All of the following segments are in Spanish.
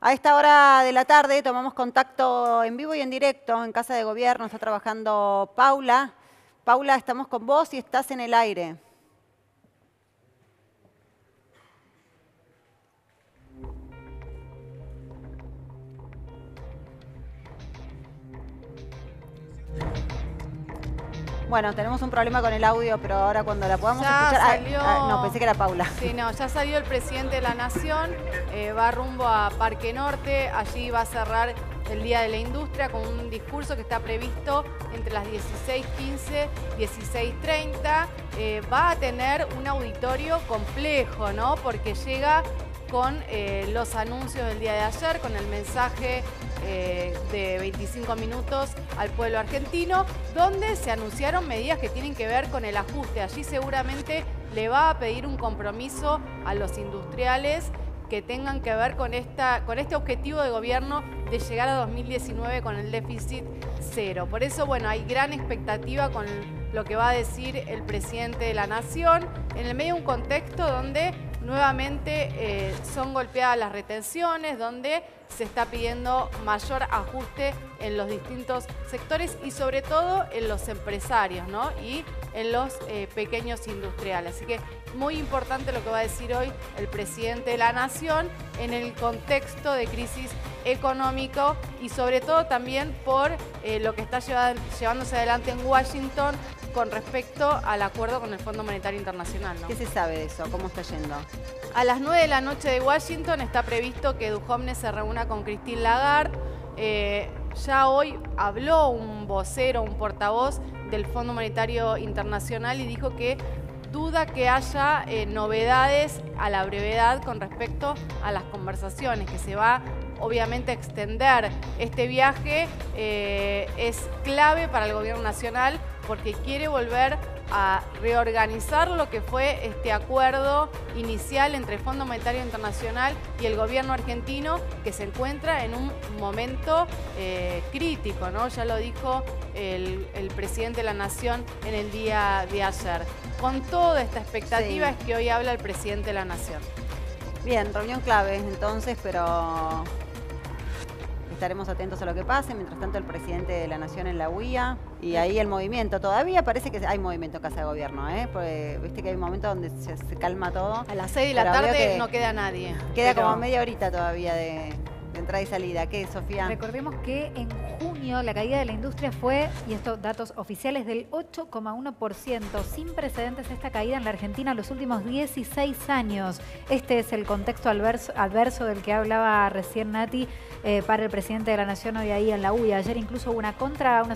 A esta hora de la tarde tomamos contacto en vivo y en directo en Casa de Gobierno. Está trabajando Paula. Paula, estamos con vos y estás en el aire. Bueno, tenemos un problema con el audio, pero ahora cuando la podamos escuchar... Salió... no, pensé que era Paula. Sí, no, ya salió el presidente de la Nación, va rumbo a Parque Norte, allí va a cerrar el Día de la Industria con un discurso que está previsto entre las 16:15 y 16:30. Va a tener un auditorio complejo, ¿no? Porque llega con los anuncios del día de ayer, con el mensaje de 25 minutos al pueblo argentino, donde se anunciaron medidas que tienen que ver con el ajuste. Allí seguramente le va a pedir un compromiso a los industriales que tengan que ver con este objetivo de gobierno de llegar a 2019 con el déficit cero. Por eso, bueno, hay gran expectativa con lo que va a decir el presidente de la Nación, en el medio de un contexto donde nuevamente son golpeadas las retenciones, donde se está pidiendo mayor ajuste en los distintos sectores y sobre todo en los empresarios, ¿no? Y en los pequeños industriales. Así que muy importante lo que va a decir hoy el presidente de la Nación en el contexto de crisis económico y sobre todo también por lo que está llevándose adelante en Washington con respecto al acuerdo con el Fondo Monetario Internacional, ¿no? ¿Qué se sabe de eso? ¿Cómo está yendo? A las 9 de la noche de Washington está previsto que Duhovne se reúna con Christine Lagarde. Ya hoy habló un vocero, un portavoz del Fondo Monetario Internacional y dijo que duda que haya novedades a la brevedad con respecto a las conversaciones, que se va obviamente a extender. Este viaje es clave para el gobierno nacional porque quiere volver a reorganizar lo que fue este acuerdo inicial entre el Fondo Monetario Internacional y el gobierno argentino, que se encuentra en un momento crítico, ¿no? Ya lo dijo el presidente de la Nación en el día de ayer. Con toda esta expectativa es que hoy habla el presidente de la Nación. Bien, reunión clave entonces, pero estaremos atentos a lo que pase. Mientras tanto, el presidente de la Nación en la UIA y ahí el movimiento. Todavía parece que hay movimiento en Casa de Gobierno, ¿eh? Porque viste que hay un momento donde se calma todo. A las 6 de la tarde no queda nadie. Queda como media horita todavía de entrada y salida. ¿Qué, Sofía? Recordemos que en junio la caída de la industria fue, y estos datos oficiales, del 8,1%, sin precedentes esta caída en la Argentina en los últimos 16 años. Este es el contexto adverso del que hablaba recién Nati para el presidente de la Nación hoy ahí en la UIA. Ayer incluso hubo una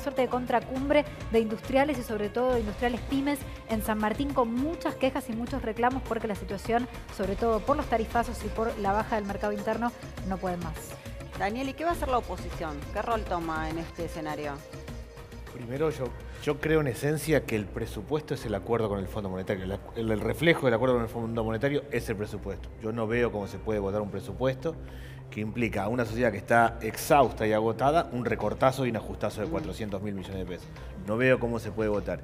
suerte de contracumbre de industriales y sobre todo de industriales pymes en San Martín con muchas quejas y muchos reclamos porque la situación, sobre todo por los tarifazos y por la baja del mercado interno, no puede más. Daniel, ¿y qué va a hacer la oposición? ¿Qué rol toma en este escenario? Primero, yo creo en esencia que el presupuesto es el acuerdo con el Fondo Monetario. El reflejo del acuerdo con el Fondo Monetario es el presupuesto. Yo no veo cómo se puede votar un presupuesto que implica a una sociedad que está exhausta y agotada un recortazo y un ajustazo de 400.000 millones de pesos. No veo cómo se puede votar.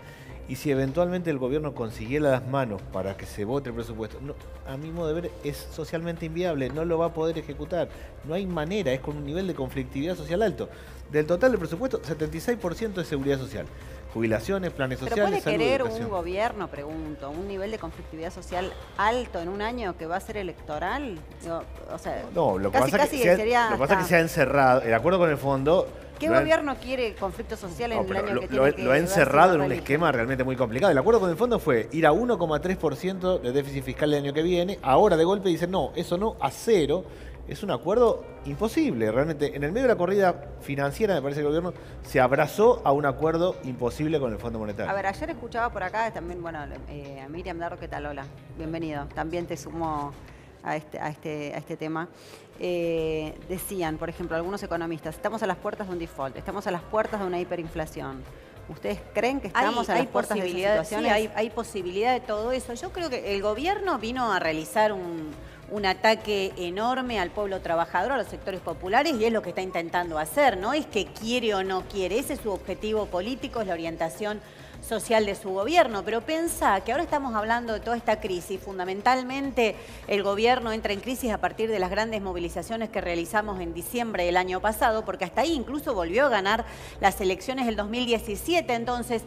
Y si eventualmente el gobierno consiguiera las manos para que se vote el presupuesto, no, a mi modo de ver es socialmente inviable, no lo va a poder ejecutar. No hay manera, es con un nivel de conflictividad social alto. Del total del presupuesto, 76% es seguridad social. Jubilaciones, planes sociales, salud, ¿pero puede querer educación? Un gobierno, pregunto, un nivel de conflictividad social alto en un año que va a ser electoral? O sea, no, lo que pasa es que se ha encerrado, el acuerdo con el fondo... ¿Qué gobierno quiere conflicto social en el año que tiene que lo ha encerrado en un esquema realmente muy complicado. El acuerdo con el fondo fue ir a 1,3% de déficit fiscal el año que viene. Ahora de golpe dicen, no, eso no, a 0. Es un acuerdo imposible. Realmente, en el medio de la corrida financiera, me parece que el gobierno se abrazó a un acuerdo imposible con el Fondo Monetario. A ver, ayer escuchaba por acá también, bueno, a Miriam Darro, ¿qué tal? Hola, bienvenido. También te sumo a este tema. Decían, por ejemplo, algunos economistas, estamos a las puertas de un default, estamos a las puertas de una hiperinflación. ¿Ustedes creen que estamos a las puertas de esas situaciones? Sí, hay posibilidad de todo eso. Yo creo que el gobierno vino a realizar un ataque enorme al pueblo trabajador, a los sectores populares, y es lo que está intentando hacer, ¿no? Es que quiere o no quiere. Ese es su objetivo político, es la orientación social de su gobierno. Pero pensá que ahora estamos hablando de toda esta crisis. Fundamentalmente el gobierno entra en crisis a partir de las grandes movilizaciones que realizamos en diciembre del año pasado, porque hasta ahí incluso volvió a ganar las elecciones del 2017. Entonces,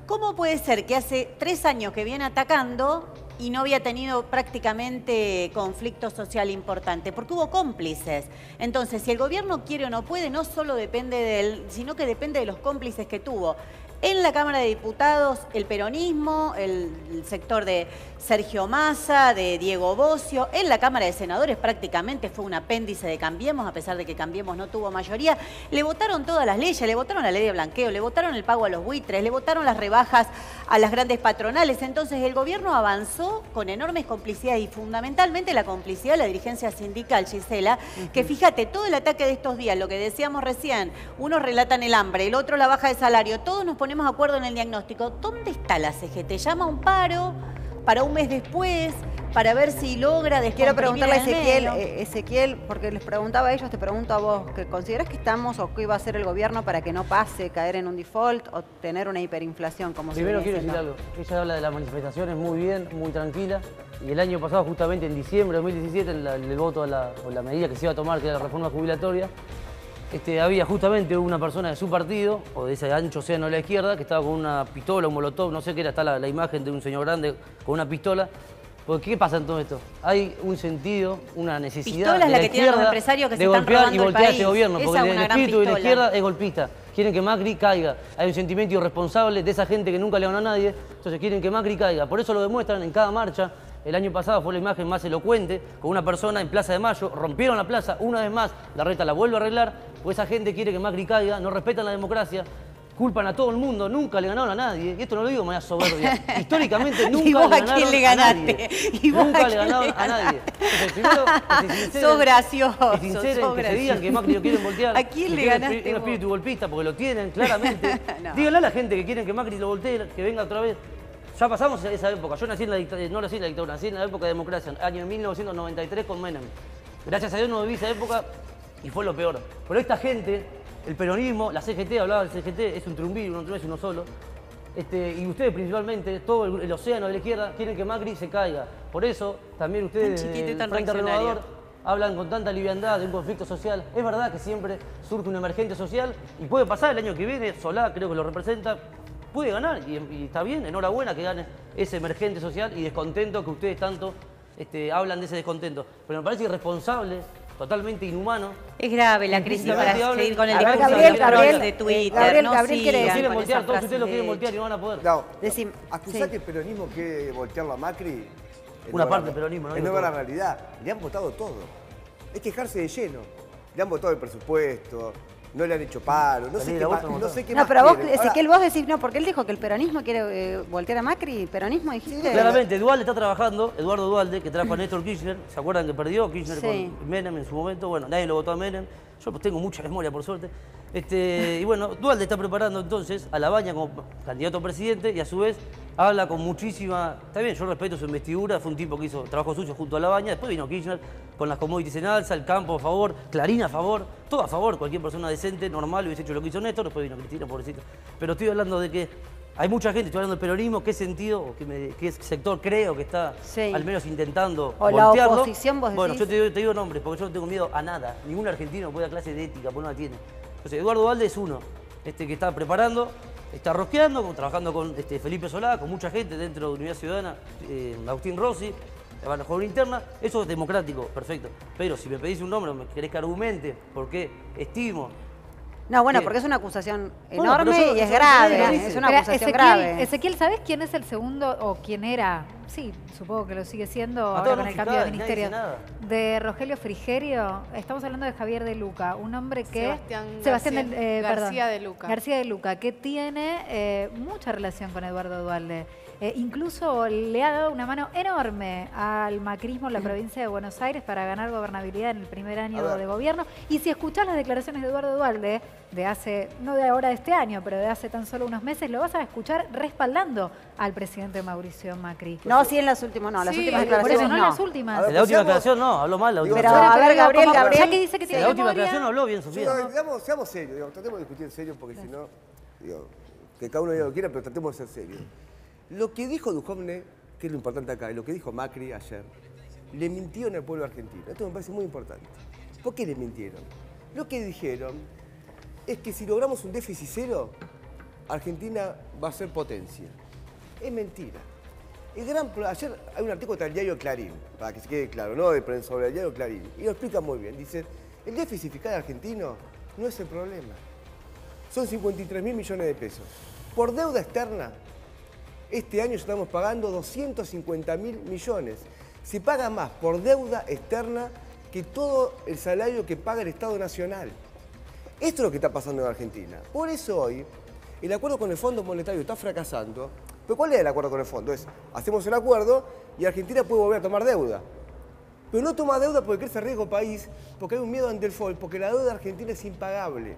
¿cómo puede ser que hace 3 años que viene atacando y no había tenido prácticamente conflicto social importante? Porque hubo cómplices. Entonces, si el gobierno quiere o no puede, no solo depende de él, sino que depende de los cómplices que tuvo. En la Cámara de Diputados, el peronismo, el sector de Sergio Massa, de Diego Bocio. En la Cámara de Senadores prácticamente fue un apéndice de Cambiemos, a pesar de que Cambiemos no tuvo mayoría. Le votaron todas las leyes, le votaron la ley de blanqueo, le votaron el pago a los buitres, le votaron las rebajas a las grandes patronales. Entonces el gobierno avanzó con enormes complicidades y fundamentalmente la complicidad de la dirigencia sindical, Gisela, que fíjate, todo el ataque de estos días, lo que decíamos recién, unos relatan el hambre, el otro la baja de salario, todos nos ponemos de acuerdo en el diagnóstico. ¿Dónde está la CGT? Llama a un paro para un mes después, para ver si logra Quiero descomprimir preguntarle a el medio. Ezequiel, porque les preguntaba a ellos, te pregunto a vos, ¿que considerás que estamos o qué iba a hacer el gobierno para que no pase, caer en un default o tener una hiperinflación? Como Primero se quiero viene decir diciendo? algo. Ella habla de las manifestaciones muy bien, muy tranquila. Y el año pasado, justamente en diciembre de 2017, en el voto o la medida que se iba a tomar, que era la reforma jubilatoria, había justamente una persona de su partido, o de ese ancho océano de la izquierda, que estaba con una pistola, un molotov, no sé qué era, está la imagen de un señor grande con una pistola. Porque, ¿qué pasa en todo esto? Hay un sentido, una necesidad Pistola es de la la que tienen los izquierda empresarios que se de están golpear y robando el voltear a este país. gobierno, Esa porque es el una gran espíritu de la pistola. izquierda es golpista. Quieren que Macri caiga. Hay un sentimiento irresponsable de esa gente que nunca le ganó a nadie, entonces quieren que Macri caiga. Por eso lo demuestran en cada marcha. El año pasado fue la imagen más elocuente, con una persona en Plaza de Mayo, rompieron la plaza, una vez más, la reta la vuelve a arreglar, pues esa gente quiere que Macri caiga, no respetan la democracia, culpan a todo el mundo, nunca le ganaron a nadie, y esto no lo digo de manera soberbia, históricamente nunca ¿Y vos le a ganaron quién le a ganaste? nadie. ¿Y vos Nunca a le quién ganaron le a nadie. Entonces, primero, que se sinceren, Sos gracioso, que sinceren, sos que se digan que Macri lo quieren voltear. ¿A quién que le tienen ganaste un vos? espíritu golpista, porque lo tienen, claramente. No. Díganle a la gente que quieren que Macri lo voltee, que venga otra vez. Ya pasamos esa época. Yo nací en la dictadura, no nací en la dictadura, nací en la época de democracia, año 1993 con Menem. Gracias a Dios no viví esa época y fue lo peor. Pero esta gente, el peronismo, la CGT, hablaba del CGT, es un triunviro, no es uno solo. Y ustedes principalmente, todo el océano de la izquierda, quieren que Macri se caiga. Por eso también ustedes Tan chiquito y del tan Frente reaccionario. Renovador hablan con tanta liviandad de un conflicto social. Es verdad que siempre surge una emergencia social y puede pasar el año que viene, Solá creo que lo representa, puede ganar y está bien, enhorabuena que gane ese emergente social y descontento que ustedes tanto hablan de ese descontento. Pero me parece irresponsable, totalmente inhumano. Es grave la crisis Principalmente para hablen- seguir con el A ver, discurso Gabriel, de Gabriel, trolls de Twitter. Gabriel, no Gabriel quiere Lo sigan decir- quieren con voltear, esas todos ustedes lo frases quieren de voltear y no van a poder. No, Decim- acusar sí. que el peronismo quiere voltearlo a Macri. Una no parte es del peronismo, no Es digo no ver la todo. realidad. Le han votado todo. Es quejarse de lleno. Le han votado el presupuesto, no le han hecho paro, no La sé ley de qué la más. bolsa no No votó. sé qué No, más pero vos, quieren. Ahora, Ezequiel, vos decís, no, porque él dijo que el peronismo quiere voltear a Macri. ¿Peronismo dijiste? Claramente, Dualde está trabajando, Eduardo Dualde, que trajo a Néstor Kirchner. ¿Se acuerdan que perdió Kirchner Sí. con Menem en su momento? Bueno, nadie lo votó a Menem. Yo pues, tengo mucha memoria, por suerte. Y bueno, Dualde está preparando entonces a Labaña como candidato a presidente y a su vez habla con muchísima... Está bien, yo respeto su investidura, fue un tipo que hizo trabajo sucio junto a Labaña. Después vino Kirchner con las commodities en alza, el campo a favor, Clarín a favor, todo a favor. Cualquier persona decente, normal, hubiese hecho lo que hizo Néstor. Después vino Cristina, pobrecita. Pero estoy hablando de que hay mucha gente, estoy hablando del peronismo, qué sentido, o qué sector creo que está Sí. al menos intentando O la voltearlo. oposición, vos Bueno, decís. yo te digo nombres, porque yo no tengo miedo a nada. Ningún argentino puede dar clase de ética, porque no la tiene. Entonces, Eduardo Dualde es uno, que está preparando, está rosqueando, trabajando con Felipe Solá, con mucha gente dentro de Unidad Ciudadana, Agustín Rossi, van a jugar una interna. Eso es democrático, perfecto. Pero si me pedís un nombre, me querés que argumente por qué estimo. No, bueno, ¿Qué? porque es una acusación Bueno, enorme pero yo- y es yo- grave. yo- Es una Pero, acusación Ezequiel, grave. Ezequiel, ¿sabés quién es el segundo o quién era? Sí, supongo que lo sigue siendo A ahora todos con no el cambio de fijás, nadie ministerio. dice nada. De Rogelio Frigerio. Estamos hablando de Javier de Luca, un hombre que... Sebastián perdón, García de Luca. García de Luca, que tiene mucha relación con Eduardo Dualde. Incluso le ha dado una mano enorme al macrismo en la provincia de Buenos Aires para ganar gobernabilidad en el primer año A ver. de gobierno. Y si escuchás las declaraciones de Eduardo Dualde, de hace, no de ahora de este año, pero de hace tan solo unos meses, lo vas a escuchar respaldando al presidente Mauricio Macri. No, sí en las últimas, no, las Sí, últimas por Por declaraciones eso no en no. las últimas. A ver, En la última Seamos- declaración no, habló mal la última Pero, declaración. a ver, Gabriel, como- Gabriel. Ya que dice que En tiene la última memoria, declaración no habló bien, Sí, Sofía. seamos serios, digamos, tratemos de discutir en serio porque si no, digo, que cada uno diga lo que quiera, pero tratemos de ser serios. Lo que dijo Duhovne, que es lo importante acá, y lo que dijo Macri ayer, le mintieron al pueblo argentino. Esto me parece muy importante. ¿Por qué le mintieron? Lo que dijeron es que si logramos un déficit cero, Argentina va a ser potencia. Es mentira. Ayer hay un artículo del diario Clarín, para que se quede claro, ¿no? Sobre el diario Clarín, y lo explica muy bien. Dice, el déficit fiscal argentino no es el problema. Son 53.000 millones de pesos. Por deuda externa, este año estamos pagando 250.000 millones. Se paga más por deuda externa que todo el salario que paga el Estado Nacional. Esto es lo que está pasando en Argentina. Por eso hoy, el acuerdo con el Fondo Monetario está fracasando. ¿Pero cuál es el acuerdo con el fondo? Hacemos el acuerdo y Argentina puede volver a tomar deuda. Pero no toma deuda porque crece riesgo país, porque hay un miedo ante el default, porque la deuda argentina es impagable.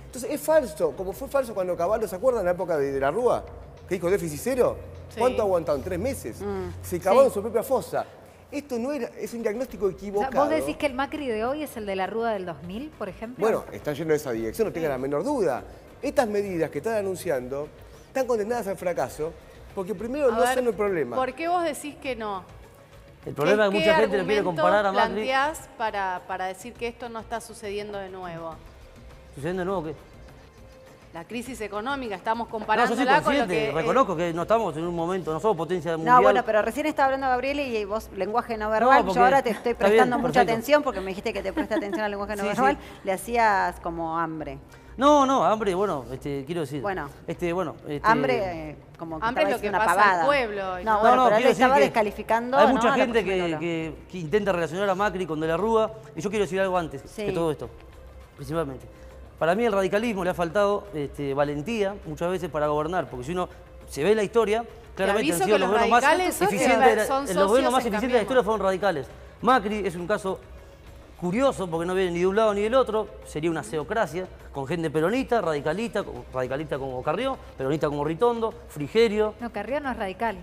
Entonces es falso, como fue falso cuando Caballo, ¿se acuerdan en la época de la Rúa? Que dijo déficit cero. Sí. ¿Cuánto aguantaron? 3 meses. Se cavaron en su propia fosa. Esto no era, es un diagnóstico equivocado. O sea, ¿vos decís que el Macri de hoy es el de la Rúa del 2000, por ejemplo? Bueno, están yendo en esa dirección, no tengan la menor duda. Estas medidas que están anunciando están condenadas al fracaso porque primero no son el problema. ¿Por qué vos decís que no? El problema es que mucha gente lo quiere comparar a Macri. ¿Qué argumentos planteás para decir que esto no está sucediendo de nuevo? ¿Sucediendo de nuevo qué? La crisis económica, estamos No, yo soy comparándola con lo consciente, que... reconozco que no estamos en un momento, no somos potencia mundial. No, bueno, pero recién estaba hablando Gabriela y vos, lenguaje no verbal, porque yo ahora te estoy está bien, prestando mucha perfecto. atención porque me dijiste que te presta atención al lenguaje no Sí, verbal, sí. le hacías como hambre. No, hambre, bueno, quiero decir. Bueno. Hambre, como Hambre es lo estaba que diciendo una pasa pavada. al pueblo. No, bueno, pero él quiero decir estaba que descalificando. hay ¿no? mucha a la gente persona que habló. que intenta relacionar a Macri con De la Rúa, y yo quiero decir algo antes Sí. de todo esto, principalmente. Para mí el radicalismo le ha faltado valentía muchas veces para gobernar, porque si uno se ve la historia, claramente han aviso sido que los los gobiernos más radicales son eficientes, socios los gobiernos más en eficientes de la historia Cambiemos. fueron radicales. Macri es un caso curioso porque no viene ni de un lado ni del otro, sería una seocracia, con gente peronista, radicalista como Carrió, peronista como Ritondo, Frigerio. No, Carrió no es radical.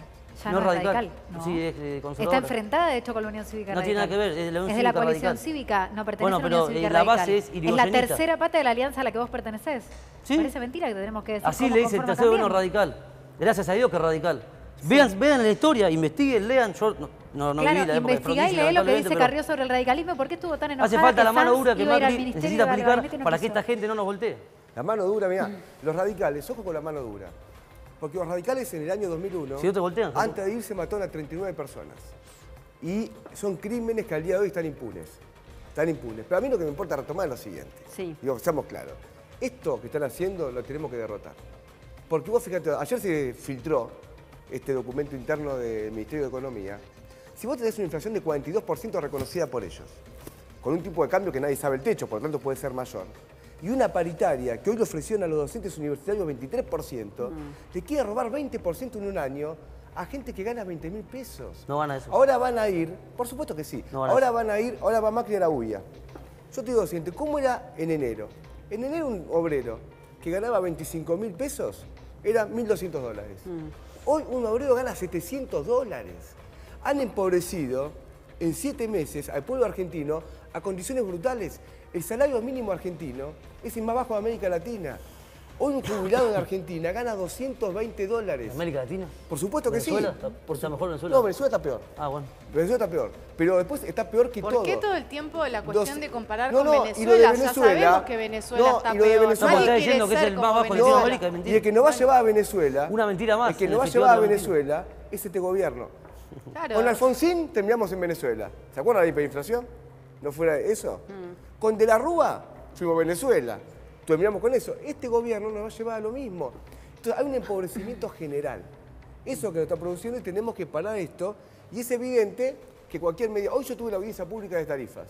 Ya No no, es es radical. No. Sí, es Está conservadora. enfrentada, de hecho, con la Unión Cívica No tiene Radical. nada que ver, es de la Unión Es de la Cívica coalición Radical. cívica, no pertenece Bueno, a la Unión pero, Cívica la Radical. base es Es la irigoyenista. tercera pata de la alianza a la que vos pertenecés. ¿Sí? Parece mentira que tenemos que decir Así cómo le dice el conforma tercer gobierno Cambiemos. radical. Gracias a Dios que es radical. Vean la historia, investiguen, lean. Yo no viví la Claro, época de investigá y Frondizi, lee lo que lamentablemente, dice pero Carrió sobre el radicalismo. ¿Por qué estuvo tan enojada hace falta que la mano Sanz dura que iba a ir al Macri ministerio necesita y al aplicar gabinete y no para que quiso? esta gente no nos voltee. La mano dura, mirá, los radicales, ojo con la mano dura. Porque los radicales en el año 2001, Si no te voltean, ¿no? antes de irse mataron a 39 personas. Y son crímenes que al día de hoy están impunes. Están impunes. Pero a mí lo que me importa retomar es lo siguiente. Sí. Digo, seamos claros. Esto que están haciendo lo tenemos que derrotar. Porque vos fíjate, ayer se filtró este documento interno del Ministerio de Economía. Si vos tenés una inflación de 42% reconocida por ellos, con un tipo de cambio que nadie sabe el techo, por lo tanto puede ser mayor, y una paritaria que hoy le ofrecieron a los docentes universitarios 23%, le quiere robar 20% en un año a gente que gana 20.000 pesos. No gana eso. Ahora van a ir, por supuesto que sí, No van a ahora van a ir, ahora va Macri a la UIA. Yo te digo lo siguiente, ¿cómo era en enero? En enero un obrero que ganaba 25.000 pesos era 1.200 dólares. Hoy un obrero gana 700 dólares. Han empobrecido en 7 meses al pueblo argentino a condiciones brutales. El salario mínimo argentino es el más bajo de América Latina. Hoy un jubilado en Argentina gana 220 dólares. ¿América Latina? Por supuesto que sí. ¿Venezuela? ¿Está mejor Venezuela? No, Venezuela está peor. Ah, bueno. Venezuela está peor. Pero después está peor que todo. ¿Por qué todo el tiempo la cuestión de comparar con y lo de Venezuela? Venezuela, Ya sabemos que Venezuela no, está y lo de peor. Venezuela- No, está Nadie diciendo quiere que es ser el como más bajo de Venezuela. Latinoamérica, es Y mentira. el que nos va a llevar a Venezuela, Una mentira más. el que en nos va a el llevar a festival de Venezuela es este gobierno. Claro. Con Alfonsín terminamos en Venezuela. ¿Se acuerdan de la hiperinflación? ¿No fuera eso? Con De la Rúa fuimos a Venezuela. Terminamos con eso. Este gobierno nos va a llevar a lo mismo. Entonces hay un empobrecimiento general. Eso que lo está produciendo y tenemos que parar esto. Y es evidente que cualquier medida... Hoy yo tuve la audiencia pública de tarifas.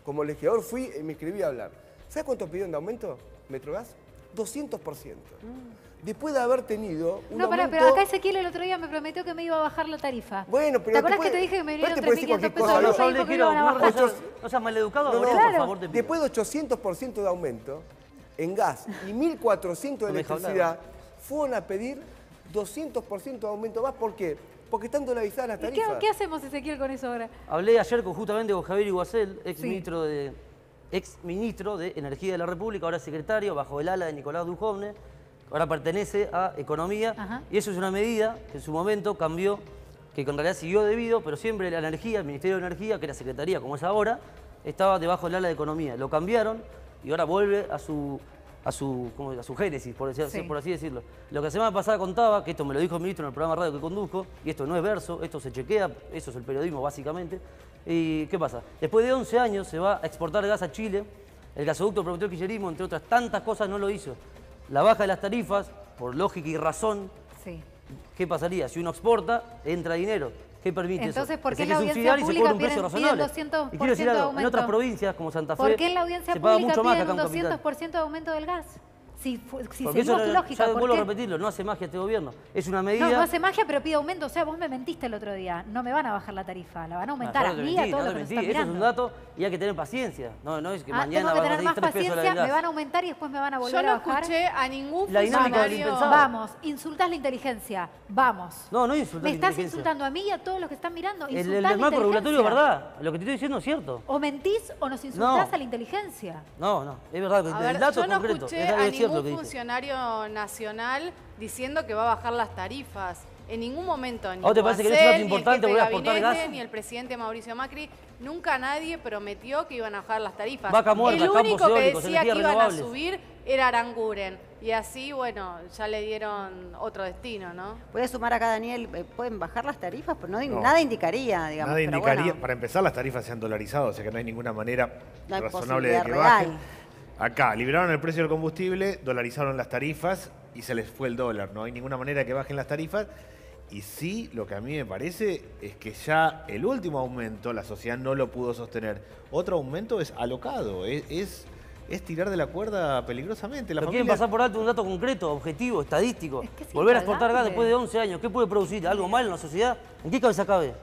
Como legislador fui y me inscribí a hablar. ¿Sabes cuánto pidieron de aumento Metrogas? 200%. Después de haber tenido un No, pará, aumento... pero acá Ezequiel el otro día me prometió que me iba a bajar la tarifa. Bueno, pero ¿Te acordás después- que te dije que me pero vinieron te puede decir 3.500 cualquier pesos cosa, de ¿no? golpe y Yo le dijo que me quiero, iban a bajar? no seas maleducado, No, no, Gabriela, por favor, te pido. Después de 800% de aumento en gas y 1.400 de No me deja electricidad, fueron a pedir 200% de aumento más. ¿Por qué? Porque están dolarizadas las ¿Y tarifas. qué hacemos, Ezequiel, con eso ahora? Hablé ayer justamente con Javier Iguacel, ex Sí. ministro de Energía de la República, ahora secretario, bajo el ala de Nicolás Duhovne. ahora pertenece a Economía. Ajá. Y eso es una medida que en su momento cambió, que en realidad siguió debido, pero siempre la energía, el Ministerio de Energía, que era Secretaría como es ahora, estaba debajo del ala de Economía. Lo cambiaron y ahora vuelve a su génesis, por así decirlo. Lo que la semana pasada contaba, que esto me lo dijo el ministro en el programa de radio que conduzco, y esto no es verso, esto se chequea, eso es el periodismo básicamente. ¿Y qué pasa? Después de 11 años se va a exportar gas a Chile, el gasoducto prometió el kirchnerismo, entre otras tantas cosas no lo hizo. La baja de las tarifas, por lógica y razón, Sí. ¿qué pasaría? Si uno exporta, entra dinero. ¿Qué permite Entonces, eso? ¿por qué Que en la hay que audiencia subsidiar y se pública cobra un precio piden razonable. 200% Y quiero decir de algo, en aumento? otras provincias como Santa Fe ¿Por qué en la audiencia se paga pública mucho más que piden acá un en Capital. 200% de aumento del gas? Si Porque seguimos eso, tu lógica, ya ¿por vuelvo a qué? repetirlo, no hace magia este gobierno. Es una medida... No hace magia, pero pide aumento. O sea, vos me mentiste el otro día. No me van a bajar la tarifa, la van a aumentar a mí, a todos los que nos están Eso es un mirando. dato y hay que tener paciencia. No es que mañana tengo que van a tener más 3 pesos la paciencia, del me gas. van a aumentar y después me van a Yo volver no a bajar. escuché a ningún La dinámica del funcionario. impensado. Vamos, insultás la inteligencia. Vamos. No insultar Me la estás inteligencia. insultando a mí y a todos los que están mirando. El Insultás la marco regulatorio es inteligencia. verdad. Lo que te estoy diciendo es cierto. O mentís o nos insultás No. a la inteligencia. No, es verdad. A El ver, dato yo es no concreto. escuché Es a cierto lo que ningún dice. funcionario nacional diciendo que va a bajar las tarifas. En ningún momento, ni ¿A vos te parece que no es Guasel, un dato ni el importante jefe de volver a exportar gabinete, gas? ni el presidente Mauricio Macri, nunca nadie prometió que iban a bajar las tarifas. Vaca muerta, el único campos que eólicos, decía que energías iban renovables. a subir era Aranguren. Y así, bueno, ya le dieron otro destino, ¿no? Puede sumar acá, Daniel, ¿pueden bajar las tarifas? Pues No. nada indicaría, digamos. Nada pero indicaría, bueno. para empezar, las tarifas se han dolarizado, o sea que no hay ninguna manera No hay razonable de que posibilidad bajen. real. Acá, liberaron el precio del combustible, dolarizaron las tarifas y se les fue el dólar. No hay ninguna manera de que bajen las tarifas. Y sí, lo que a mí me parece es que ya el último aumento la sociedad no lo pudo sostener. Otro aumento es alocado, es tirar de la cuerda peligrosamente. La Pero quieren familia- pasar por alto un dato concreto, objetivo, estadístico. Es que es Volver a exportar gas impagable. después de 11 años. ¿Qué puede producir? ¿Algo mal en la sociedad? ¿En qué cabeza cabe?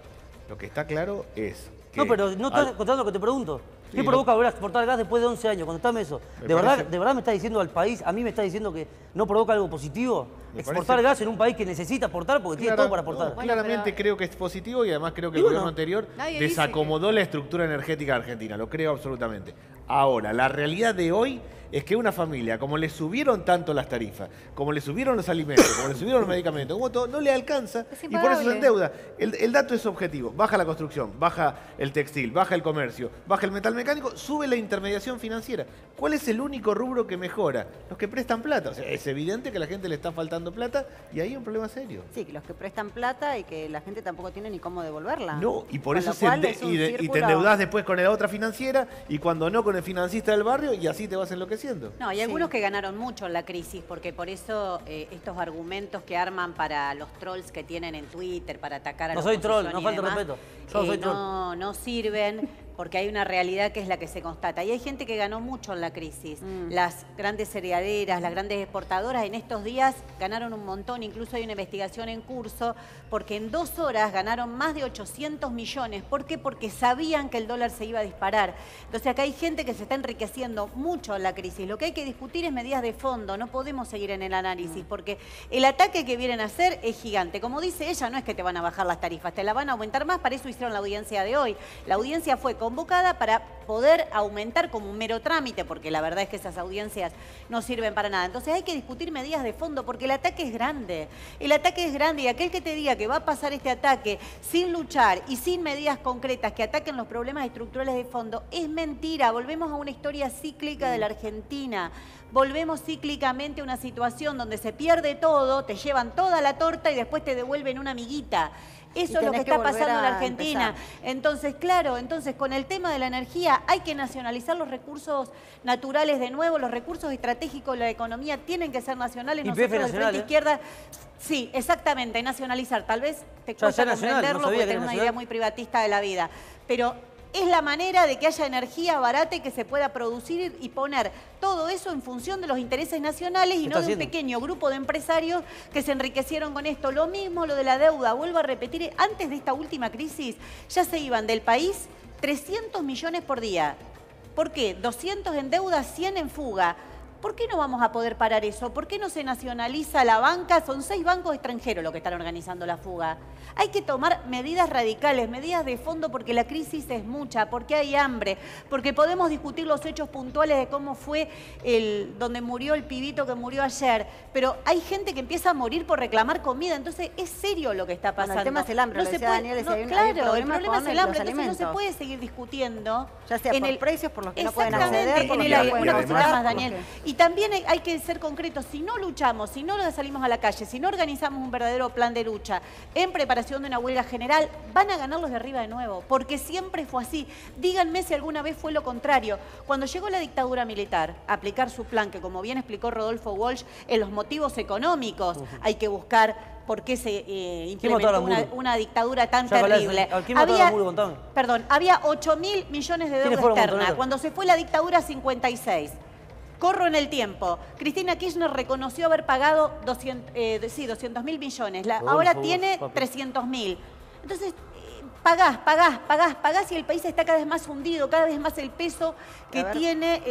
Lo que está claro es que... No, pero no estás al- contando lo que te pregunto. ¿Qué Sí, provoca volver a exportar gas después de 11 años? Contame eso. Me ¿De parece- verdad me estás diciendo al país, a mí me estás diciendo que no provoca algo positivo? Me Exportar parece- gas en un país que necesita exportar porque tiene Clara- todo para exportar. no, Bueno, claramente pero- creo que es positivo y además creo que Y el bueno, gobierno anterior nadie dice desacomodó la estructura energética de Argentina, lo creo absolutamente. Ahora, la realidad de hoy es que una familia, como le subieron tanto las tarifas, como le subieron los alimentos, como le subieron los medicamentos, como todo, no le alcanza Es y por eso se impagable. endeuda. El dato es objetivo, baja la construcción, baja el textil, baja el comercio, baja el metal mecánico, sube la intermediación financiera. ¿Cuál es el único rubro que mejora? Los que prestan plata. O sea, es evidente que a la gente le está faltando plata y ahí hay un problema serio. Sí, que los que prestan plata y que la gente tampoco tiene ni cómo devolverla. No, y por Con eso lo cual es un y te círculo- endeudás después con la otra financiera y cuando no con el financista del barrio y así te vas enloqueciendo. No, hay Sí. algunos que ganaron mucho en la crisis, porque por eso estos argumentos que arman para los trolls que tienen en Twitter, para atacar a No la soy troll, oposición no y falta demás, respeto. Yo no soy troll. no sirven, porque hay una realidad que es la que se constata. Y hay gente que ganó mucho en la crisis. Las grandes cerealeras, las grandes exportadoras, en estos días ganaron un montón. Incluso hay una investigación en curso, porque en 2 horas ganaron más de 800 millones. ¿Por qué? Porque sabían que el dólar se iba a disparar. Entonces acá hay gente que se está enriqueciendo mucho en la crisis. Lo que hay que discutir es medidas de fondo. No podemos seguir en el análisis, porque el ataque que vienen a hacer es gigante. Como dice ella, no es que te van a bajar las tarifas, te la van a aumentar más. Para eso hicieron la audiencia de hoy. La audiencia fue convocada para poder aumentar como un mero trámite, porque la verdad es que esas audiencias no sirven para nada. Entonces hay que discutir medidas de fondo, porque el ataque es grande. El ataque es grande y aquel que te diga que va a pasar este ataque sin luchar y sin medidas concretas que ataquen los problemas estructurales de fondo, es mentira. Volvemos a una historia cíclica de la Argentina. Volvemos cíclicamente a una situación donde se pierde todo, te llevan toda la torta y después te devuelven una miguita. Y Eso es lo tenés que que está volver pasando en la a Argentina. empezar. Entonces, claro, con el tema de la energía hay que nacionalizar los recursos naturales de nuevo, los recursos estratégicos de la economía tienen que ser nacionales. YPF Nosotros del nacional, Frente ¿eh? Izquierda, sí, exactamente, nacionalizar. Tal vez te Ya cuesta sea nacional, no comprenderlo sabía porque que era tenés una nacional. idea muy privatista de la vida. Pero es la manera de que haya energía barata y que se pueda producir y poner todo eso en función de los intereses nacionales y ¿Qué no está de un haciendo? pequeño grupo de empresarios que se enriquecieron con esto. Lo mismo lo de la deuda, vuelvo a repetir, antes de esta última crisis ya se iban del país 300 millones por día. ¿Por qué? 200 en deuda, 100 en fuga. ¿Por qué no vamos a poder parar eso? ¿Por qué no se nacionaliza la banca? Son 6 bancos extranjeros los que están organizando la fuga. Hay que tomar medidas radicales, medidas de fondo, porque la crisis es mucha, porque hay hambre, porque podemos discutir los hechos puntuales de cómo fue donde murió el pibito que murió ayer, pero hay gente que empieza a morir por reclamar comida, entonces es serio lo que está pasando. Bueno, el tema es el hambre, no lo se decía puede, Daniel, no, decía, hay un claro, problema el problema es con el los hambre, entonces no se alimentos. puede seguir discutiendo. Ya sea por precios, por los que no pueden Exactamente, acceder, por en los el que pueden una además- cosita más, por los Daniel. Y también hay que ser concretos. Si no luchamos, si no salimos a la calle, si no organizamos un verdadero plan de lucha en preparación de una huelga general, van a ganar los de arriba de nuevo, porque siempre fue así. Díganme si alguna vez fue lo contrario. Cuando llegó la dictadura militar a aplicar su plan, que como bien explicó Rodolfo Walsh, en los motivos económicos hay que buscar por qué se implementó una dictadura tan terrible. ¿Quién mató a Muro? Contame. Perdón, había 8.000 millones de ¿Quiénes deuda fueron externa. montoneros? Cuando se fue la dictadura, 56. Corro en el tiempo. Cristina Kirchner reconoció haber pagado 200.000 millones. Ahora tiene 300.000. Entonces, pagás y el país está cada vez más hundido, cada vez más el peso que tiene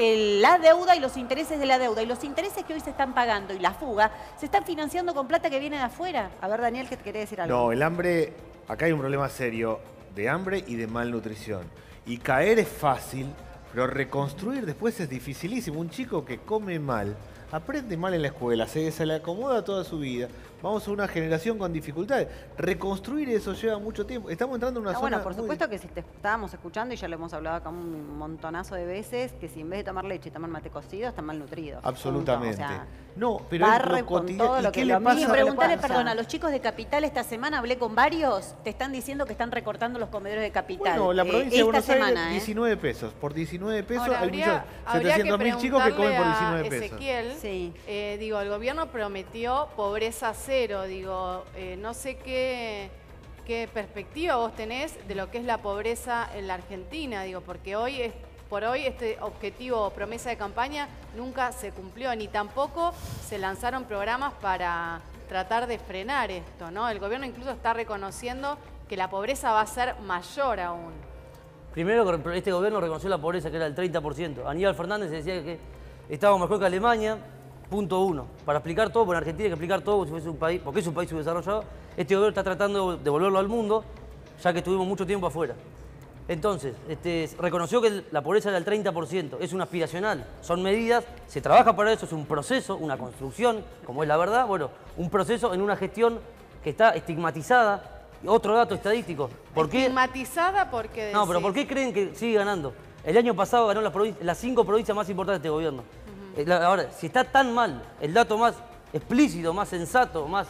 la deuda y los intereses de la deuda. Y los intereses que hoy se están pagando y la fuga se están financiando con plata que viene de afuera. A ver, Daniel, que te quería decir algo. No, el hambre, acá hay un problema serio de hambre y de malnutrición. Y caer es fácil, pero reconstruir después es dificilísimo. Un chico que come mal, aprende mal en la escuela, se le acomoda toda su vida. Vamos a una generación con dificultades. Reconstruir eso lleva mucho tiempo. Estamos entrando en una zona... Bueno, por supuesto que si te estábamos escuchando, y ya lo hemos hablado acá un montonazo de veces, que si en vez de tomar leche y tomar mate cocido, están malnutridos. Absolutamente. Punto. O sea, No, pero es barre lo con cotidiano. todo lo ¿Y que qué lo le pasa? Y mismo preguntarle, pasa. perdón, a los chicos de Capital esta semana, hablé con varios, te están diciendo que están recortando los comedores de Capital. Bueno, la provincia de esta Buenos semana, Aires, 19 pesos. Por 19 pesos Ahora, hay habría que 700.000 chicos que comen por preguntarle 19 a pesos. Ezequiel, Sí. digo, el gobierno prometió pobreza cero, digo, no sé qué perspectiva vos tenés de lo que es la pobreza en la Argentina, digo, porque por hoy este objetivo o promesa de campaña nunca se cumplió, ni tampoco se lanzaron programas para tratar de frenar esto, ¿no? El gobierno incluso está reconociendo que la pobreza va a ser mayor aún. Primero, este gobierno reconoció la pobreza, que era el 30%. Aníbal Fernández decía que estábamos mejor que Alemania, punto 1. Para explicar todo, porque en Argentina hay que explicar todo si fuese un país, porque es un país subdesarrollado. Este gobierno está tratando de devolverlo al mundo, ya que estuvimos mucho tiempo afuera. Entonces, reconoció que la pobreza era el 30%, es un aspiracional, son medidas, se trabaja para eso, es un proceso, una construcción, como es la verdad, bueno, un proceso en una gestión que está estigmatizada. Otro dato estadístico, ¿por qué? Estigmatizada porque decís. No, pero ¿por qué creen que sigue ganando? El año pasado ganó las 5 provincias más importantes de este gobierno. Ahora, si está tan mal, el dato más explícito, más sensato, más...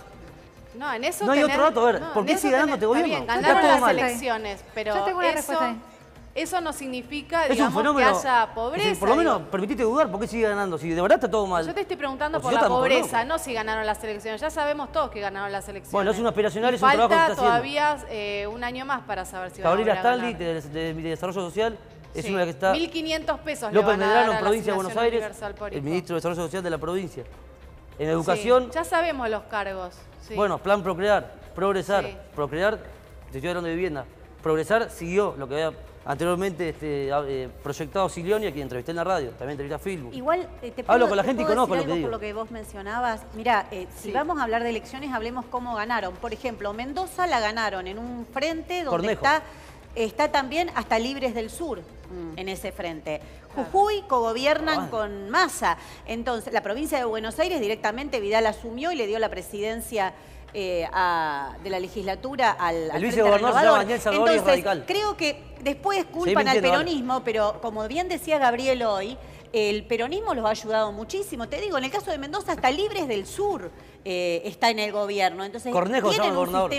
No, en eso No hay tenés- otro dato, a ver, no, ¿por en qué eso sigue ganando tenés- este está gobierno? bien, Está ganaron todo las mal. elecciones, pero Yo tengo una respuesta ahí. eso no significa, Es un digamos, que fenómeno. haya pobreza. Por lo menos, digo. permitite dudar, ¿por qué sigue ganando? Si de verdad está todo mal. Yo te estoy preguntando O si por yo la tampoco, pobreza, ¿no? no si ganaron las elecciones. Ya sabemos todos que ganaron las elecciones. Bueno, es un aspiracional, Y es un trabajo que falta está haciendo. todavía un año más para saber si van a Gabriela volver a Stanley, ganar. de Desarrollo Social, es Sí, una que está... 1.500 pesos le López van a dar Medrano, a la provincia de Buenos Asignación Aires, Universal por el hijo. ministro de Desarrollo Social de la provincia. En Sí, educación, ya sabemos los cargos. Sí. bueno, plan Procrear, Progresar. Sí. Procrear, te estoy hablando de vivienda. Progresar siguió lo que había anteriormente proyectado Silioni, a quien entrevisté en la radio, también entrevisté a Facebook. Igual, te Hablo con la gente y puedo conozco decir lo que algo digo. por lo que vos mencionabas. Mira, si Sí. vamos a hablar de elecciones, hablemos cómo ganaron. Por ejemplo, Mendoza la ganaron en un frente donde Cornejo. está también hasta Libres del Sur en ese frente. Jujuy cogobiernan con Massa. Entonces, la provincia de Buenos Aires directamente Vidal asumió y le dio la presidencia de la legislatura al Frente vicegobernador se llama Renovador. Daniel Salvador y es Entonces, radical. creo que después Seguí culpan al mintiendo, dale. peronismo, pero como bien decía Gabriel hoy, el peronismo los ha ayudado muchísimo. Te digo, en el caso de Mendoza, hasta Libres del Sur está en el gobierno. Entonces, Cornejo se llama el gobernador.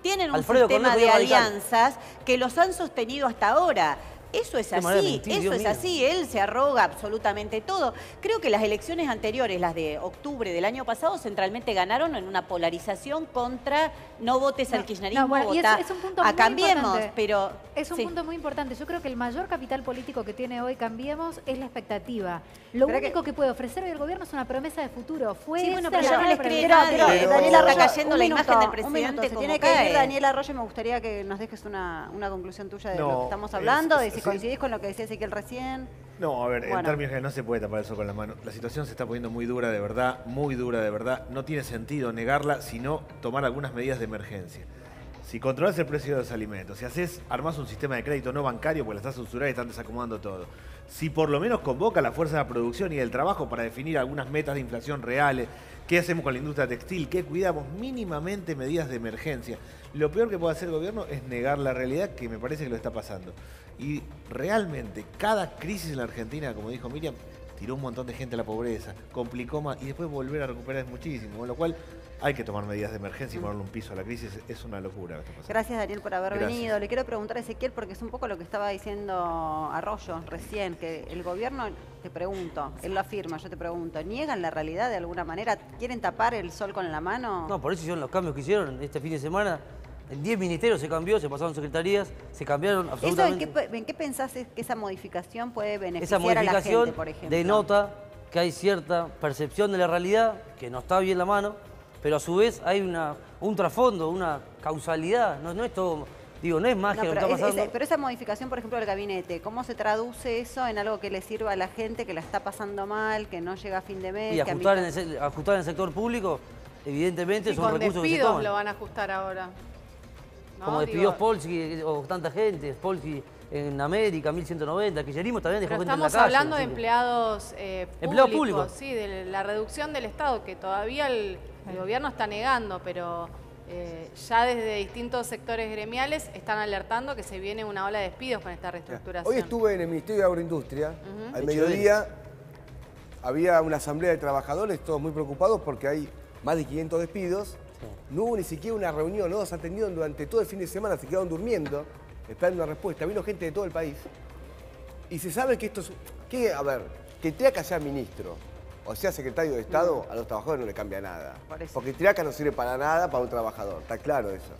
tienen un Alfredo sistema Cornejo de y radical. alianzas que los han sostenido hasta ahora. Eso es Qué manera de así, mentir, eso Dios es mío. así. Él se arroga absolutamente todo. Creo que las elecciones anteriores, las de octubre del año pasado, centralmente ganaron en una polarización contra no votes al kirchnerismo, bueno, y votá es un punto a muy Cambiemos, importante. pero... Es un sí. punto muy importante. Yo creo que el mayor capital político que tiene hoy Cambiemos es la expectativa. Lo Pero único que puede ofrecer hoy el gobierno es una promesa de futuro. Fue Sí, bueno, esa pero la ya no gran les cree promesa. nadie. Pero, Daniel está Arroyo, cayendo un la minuto, imagen del un presidente minuto. Se como tiene que cae. ir Daniel Arroyo y me gustaría que nos dejes una conclusión tuya de No, lo que estamos hablando, de si si coincidís con lo que decía Ezequiel recién. No, a ver, en Bueno. términos que no se puede tapar el sol con la mano. La situación se está poniendo muy dura de verdad, muy dura de verdad. No tiene sentido negarla, sino tomar algunas medidas de emergencia. Si controlas el precio de los alimentos, si armás un sistema de crédito no bancario, porque las tasas usurarias están desacomodando todo. Si por lo menos convoca a la fuerza de la producción y del trabajo para definir algunas metas de inflación reales, qué hacemos con la industria textil, qué cuidamos, mínimamente medidas de emergencia. Lo peor que puede hacer el gobierno es negar la realidad, que me parece que lo está pasando. Y realmente cada crisis en la Argentina, como dijo Miriam, tiró un montón de gente a la pobreza, complicó más y después volver a recuperar es muchísimo, con lo cual hay que tomar medidas de emergencia y ponerle un piso a la crisis. Es una locura lo que está pasando. Gracias, Daniel, por haber Gracias. venido. Le quiero preguntar a Ezequiel, porque es un poco lo que estaba diciendo Arroyo recién, que el gobierno, te pregunto, él lo afirma, yo te pregunto, ¿niegan la realidad de alguna manera? ¿Quieren tapar el sol con la mano? No, por eso hicieron los cambios que hicieron este fin de semana. En 10 ministerios se cambió, se pasaron secretarías, se cambiaron absolutamente. ¿En qué pensás que esa modificación puede Esa beneficiar a la modificación gente, por ejemplo? denota que hay cierta percepción de la realidad, que no está bien la mano, pero a su vez hay un trasfondo, una causalidad. No es todo, digo, no es magia lo que está pasando. Pero esa modificación, por ejemplo, del gabinete, ¿cómo se traduce eso en algo que le sirva a la gente que la está pasando mal, que no llega a fin de mes? Y ajustar en el sector público, evidentemente, Y son con recursos que se despidos toman. lo van a ajustar ahora. ¿No? Como despidió Digo, Spolsky o tanta gente, Spolsky en América, 1190, Kirchnerismo también dejó pero gente en la estamos calle. hablando de así que- empleados Empleados públicos, públicos. sí, de la reducción del Estado, que todavía el gobierno está negando, pero ya desde distintos sectores gremiales están alertando que se viene una ola de despidos con esta reestructuración. Hoy estuve en el Ministerio de Agroindustria. Al Hecho mediodía había una asamblea de trabajadores, todos muy preocupados porque hay más de 500 despidos. No hubo ni siquiera una reunión, no los atendieron durante todo el fin de semana, se quedaron durmiendo, esperando una respuesta. Vino gente de todo el país. Y se sabe que esto es... que Triaca sea ministro o sea secretario de Estado, a los trabajadores no le cambia nada. Por eso. Porque Triaca no sirve para nada para un trabajador, está claro eso.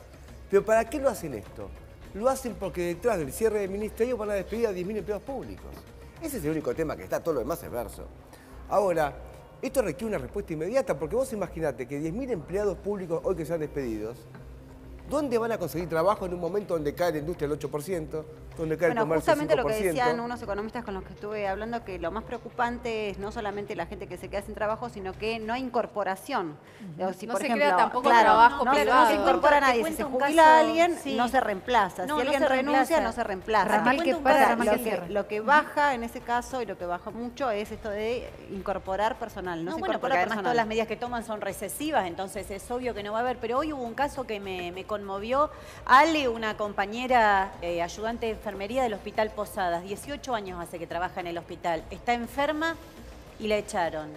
Pero ¿para qué lo hacen esto? Lo hacen porque detrás del cierre del ministerio van a despedir a 10.000 empleados públicos. Ese es el único tema que está, todo lo demás es verso. Ahora, esto requiere una respuesta inmediata, porque vos imaginate que 10.000 empleados públicos hoy que sean despedidos, ¿dónde van a conseguir trabajo en un momento donde cae la industria el 8%, donde cae el Bueno, comercio el 5%? justamente lo que decían unos economistas con los que estuve hablando, que lo más preocupante es no solamente la gente que se queda sin trabajo, sino que no hay incorporación. Si, No por se ejemplo, crea tampoco claro, trabajo no, privado. no se incorpora Te nadie. Si cuento se un jubila caso, alguien, sí. no se reemplaza. No, Si no alguien se renuncia, reemplaza. no se reemplaza. Ramal que un para, caso, ramal Lo que que, cierra. lo que baja en ese caso y lo que baja mucho es esto de incorporar personal. No, No, se bueno, porque incorpora además personal. todas las medidas que toman son recesivas, entonces es obvio que no va a haber. Pero hoy hubo un caso que me conmovió. Ale, una compañera ayudante de enfermería del Hospital Posadas, 18 años hace que trabaja en el hospital, está enferma y la echaron.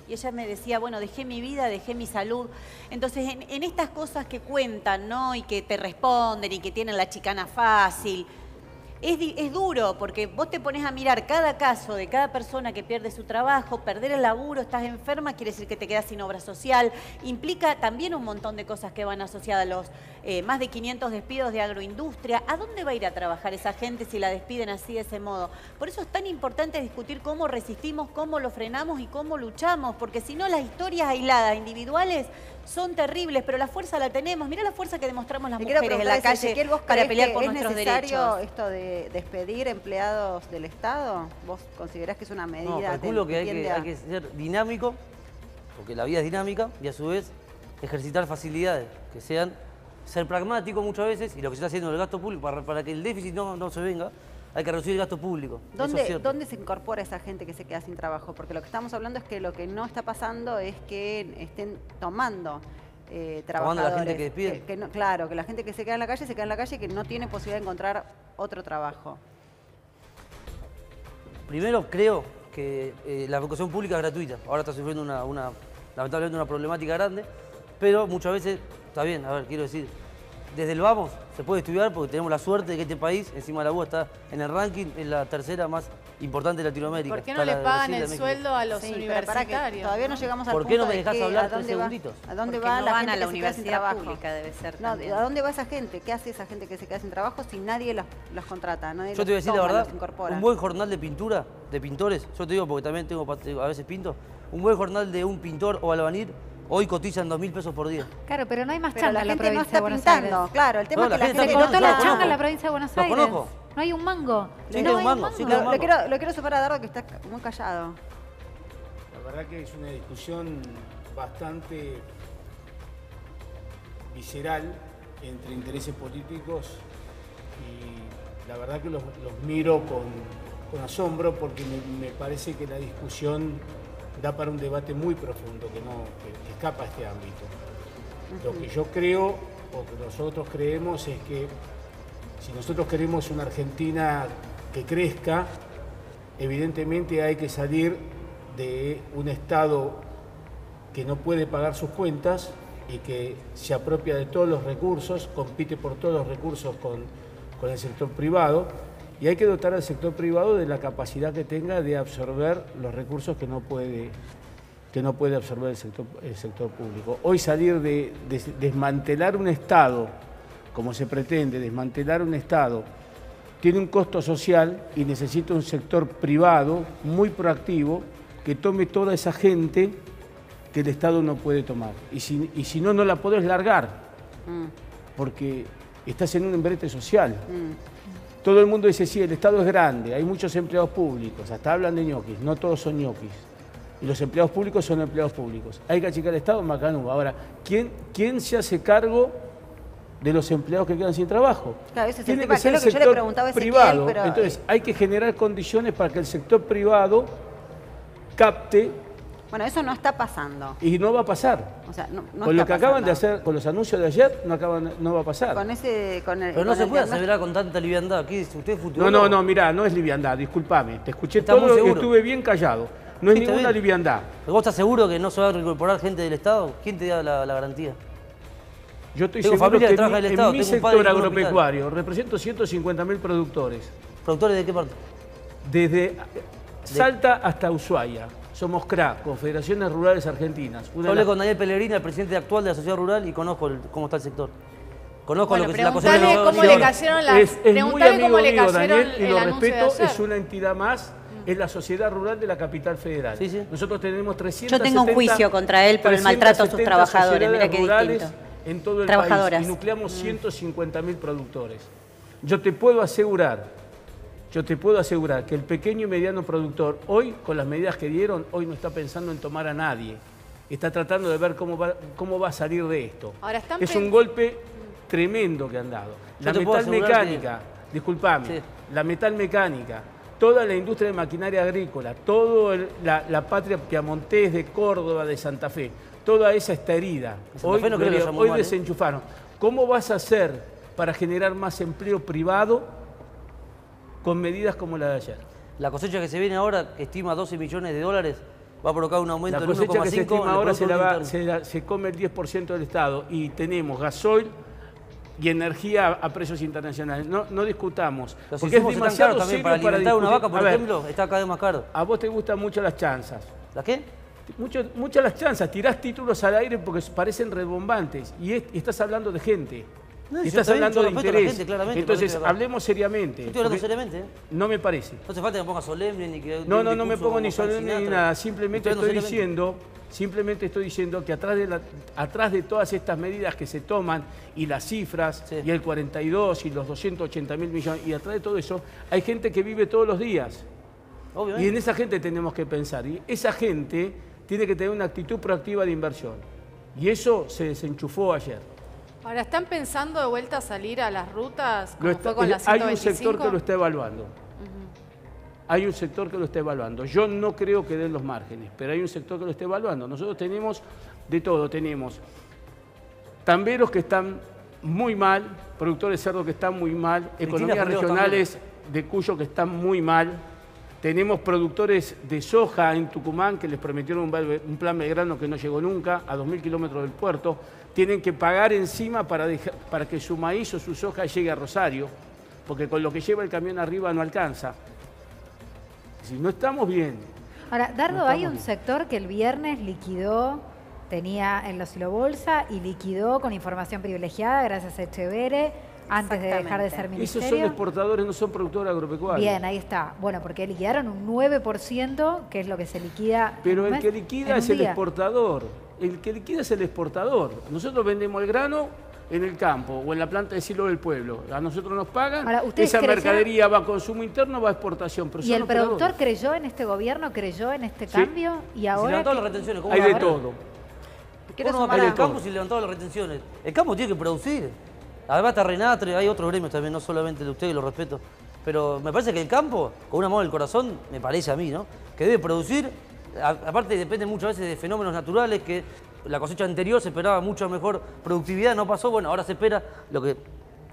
Y ella me decía, bueno, dejé mi vida, dejé mi salud. Entonces, en estas cosas que cuentan, ¿no? Y que te responden y que tienen la chicana fácil, es duro, porque vos te pones a mirar cada caso de cada persona que pierde su trabajo, perder el laburo, estás enferma, quiere decir que te quedas sin obra social. Implica también un montón de cosas que van asociadas a los más de 500 despidos de agroindustria. ¿A dónde va a ir a trabajar esa gente si la despiden así de ese modo? Por eso es tan importante discutir cómo resistimos, cómo lo frenamos y cómo luchamos, porque si no las historias aisladas, individuales, son terribles, pero la fuerza la tenemos. Mirá la fuerza que demostramos las Te quiero mujeres en la preguntar, calle Ezequiel, ¿vos para creés pelear que por es nuestros necesario derechos. esto de despedir empleados del Estado? ¿Vos considerás que es una medida No, calculo que tiende hay que ser dinámico, porque la vida es dinámica, y a su vez ejercitar facilidades, que sean ser pragmático muchas veces, y lo que se está haciendo en el gasto público, para que el déficit no se venga, hay que reducir el gasto público. Eso es cierto. ¿Dónde se incorpora esa gente que se queda sin trabajo? Porque lo que estamos hablando es que lo que no está pasando es que estén tomando trabajadores. la gente que despiden. Claro, que la gente que se queda en la calle y que no tiene posibilidad de encontrar otro trabajo. Primero, creo que la educación pública es gratuita. Ahora está sufriendo lamentablemente una problemática grande, pero muchas veces, está bien, a ver, quiero decir, desde el vamos se puede estudiar porque tenemos la suerte de que este país, encima de la UBA, está en el ranking, es la tercera más importante de Latinoamérica. ¿Por qué no Está le la de pagan Brasil, el de México. sueldo a los Sí, pero pará que universitarios? todavía no llegamos al ¿Por punto qué no me de dejás que hablar a 3 dónde va, segunditos? a dónde Porque va no la van gente a la que se queda sin universidad trabajo. pública, debe ser No, también. ¿a dónde va esa gente? ¿Qué hace esa gente que se queda sin trabajo si nadie los contrata? Nadie Yo te voy a los decir la toma, verdad, los incorpora? un buen jornal de pintura, de pintores, yo te digo porque también a veces pinto, un buen jornal de un pintor o albañil hoy cotizan 2.000 pesos por día. Claro, pero no hay más Pero changa la en la gente no provincia está de Buenos pintando. Aires. Claro, el tema No, es que la la gente gente está Se cortó pintando, la los changa conozco. en la provincia de Buenos Los Aires. conozco. No hay un mango. Sí, No que hay un mango, sí, que un Lo mango. quiero sumar a Dardo, que está muy callado. La verdad que es una discusión bastante visceral entre intereses políticos y la verdad que los miro con asombro porque me parece que la discusión da para un debate muy profundo que escapa a este ámbito. Lo que yo creo, o que nosotros creemos, es que si nosotros queremos una Argentina que crezca, evidentemente hay que salir de un Estado que no puede pagar sus cuentas y que se apropia de todos los recursos, compite por todos los recursos con el sector privado, y hay que dotar al sector privado de la capacidad que tenga de absorber los recursos que no puede absorber el sector público. Hoy salir de desmantelar un Estado, como se pretende, desmantelar un Estado, tiene un costo social y necesita un sector privado muy proactivo que tome toda esa gente que el Estado no puede tomar. Y si no, no la podés largar, porque estás en un embrete social. Todo el mundo dice, sí, el Estado es grande, hay muchos empleados públicos, hasta hablan de ñoquis, no todos son ñoquis. Y los empleados públicos son empleados públicos. Hay que achicar el Estado, macanudo. Ahora, ¿quién se hace cargo de los empleados que quedan sin trabajo? Claro, ese es Tiene el tema, que ser que el es lo que yo le sector preguntaba a Ezequiel, privado. pero... Entonces, hay que generar condiciones para que el sector privado capte, Bueno, eso no está pasando. y no va a pasar. O sea, no Con lo está que acaban de pasando. hacer, con los anuncios de ayer, no va a pasar. Con ese... Con el, Pero no con se el puede diagnóstico- aseverar con tanta liviandad. Aquí, usted es futurólogo. No, mirá, no es liviandad, discúlpame. Te escuché ¿Está todo muy y seguro? estuve bien callado. No es Sí, está ninguna bien. liviandad. ¿Pero vos estás seguro que no se va a reincorporar gente del Estado? ¿Quién te da la garantía? Yo estoy Tengo seguro familia que que trabaja en el Estado, en mi tengo un padre sector que tiene un hospital. agropecuario represento 150.000 productores. ¿Productores de qué parte? Desde Salta hasta Ushuaia. Somos CRA, Confederaciones Rurales Argentinas. Yo hablé con Daniel Pellegrini, el presidente actual de la sociedad rural, y conozco cómo está el sector. Conozco Bueno, lo que es la preguntale cosecha de cómo la le cayeron las... Es muy preguntale amigo cómo le mío, cayeron Daniel, y el lo anuncio de respeto, ayer. es una entidad más, es la Sociedad Rural de la Capital Federal. Sí, sí. Nosotros tenemos 370... Yo tengo un juicio contra él por el maltrato a sus 370 trabajadores, mira qué sociedades distinto. rurales en todo el Trabajadoras. país y nucleamos 150.000 productores. Yo te puedo asegurar que el pequeño y mediano productor, hoy, con las medidas que dieron, hoy no está pensando en tomar a nadie. Está tratando de ver cómo va a salir de esto. Ahora están Es un golpe tremendo que han dado. La Yo te puedo asegurar metalmecánica, disculpame, Sí. la metalmecánica, toda la industria de maquinaria agrícola, toda la patria piamontés de Córdoba, de Santa Fe, toda esa está herida. Santa Fe no creo que vaya muy Hoy mal, desenchufaron. ¿Cómo vas a hacer para generar más empleo privado con medidas como la de ayer? La cosecha que se viene ahora, que estima 12 millones de dólares, va a provocar un aumento La del 1,5 cosecha que se estima ahora en el Producto Interno. se come el 10% del Estado y tenemos gasoil y energía a precios internacionales. No discutamos. Los Porque es insumos están demasiado caros también. serio Para alimentar una discutir. vaca, por A ver, ejemplo, está cada vez más caro. a vos te gustan mucho las chanzas. ¿La qué? Muchas las chanzas. Tirás títulos al aire porque parecen rebombantes. Y estás hablando de gente. No, Y yo estás también, hablando yo de respeto a la interés. gente, claramente, Entonces, por eso estoy acá. hablemos seriamente. Yo estoy hablando porque seriamente, ¿eh? No me parece. No hace falta que me ponga solemne ni que... No dé un me discurso pongo ni como Frank solemne ni Sinatra. nada. Simplemente Estoy estoy hablando diciendo que atrás de todas estas medidas que se toman y las cifras Sí. y el 42 y los 280.000 millones y atrás de todo eso hay gente que vive todos los días. Obviamente. Y en esa gente tenemos que pensar. Y esa gente tiene que tener una actitud proactiva de inversión. Y eso se desenchufó ayer. Ahora, ¿están pensando de vuelta a salir a las rutas Lo como está- fue con la hay 125? un sector que lo está evaluando. Hay un sector que lo está evaluando. Yo no creo que den los márgenes, pero hay un sector que lo está evaluando. Nosotros tenemos de todo. Tenemos tamberos que están muy mal, productores de cerdo que están muy mal, economías Perdió regionales de Cuyo que están muy mal. Tenemos productores de soja en Tucumán que les prometieron un plan Belgrano que no llegó nunca, a 2.000 kilómetros del puerto. Tienen que pagar encima para que su maíz o su soja llegue a Rosario, porque con lo que lleva el camión arriba no alcanza. Si no estamos bien. Ahora, Dardo, No hay estamos un bien. sector que el viernes liquidó, tenía en los Bolsa y liquidó con información privilegiada gracias a Echevere, antes de dejar de ser Exactamente. Esos son ministerio. exportadores, no son productores agropecuarios. Bien, ahí está. Bueno, porque liquidaron un 9%, que es lo que se liquida. Pero en un el mes, que liquida en es un el día. exportador. El que liquida es el exportador. Nosotros vendemos el grano en el campo o en la planta de silo del pueblo, a nosotros nos pagan, Ahora, ¿ustedes esa creyeron- mercadería va a consumo interno, va a exportación. Pero ¿Y son el productor operadores. creyó en este gobierno, creyó en este cambio? Y Se ahora levantaron ¿qué? las retenciones. ¿Cómo Hay va de a ganar? todo. Quiero ¿Cómo va a sumar caer el a- campo si levantaron las retenciones? El campo tiene que producir. Además está Renatre, hay otros gremios también, no solamente el de ustedes, lo respeto. Pero me parece que el campo, con una mano en el corazón, me parece a mí, ¿no? Que debe producir. Aparte depende muchas veces de fenómenos naturales, que la cosecha anterior se esperaba mucha mejor productividad, no pasó, bueno, ahora se espera lo que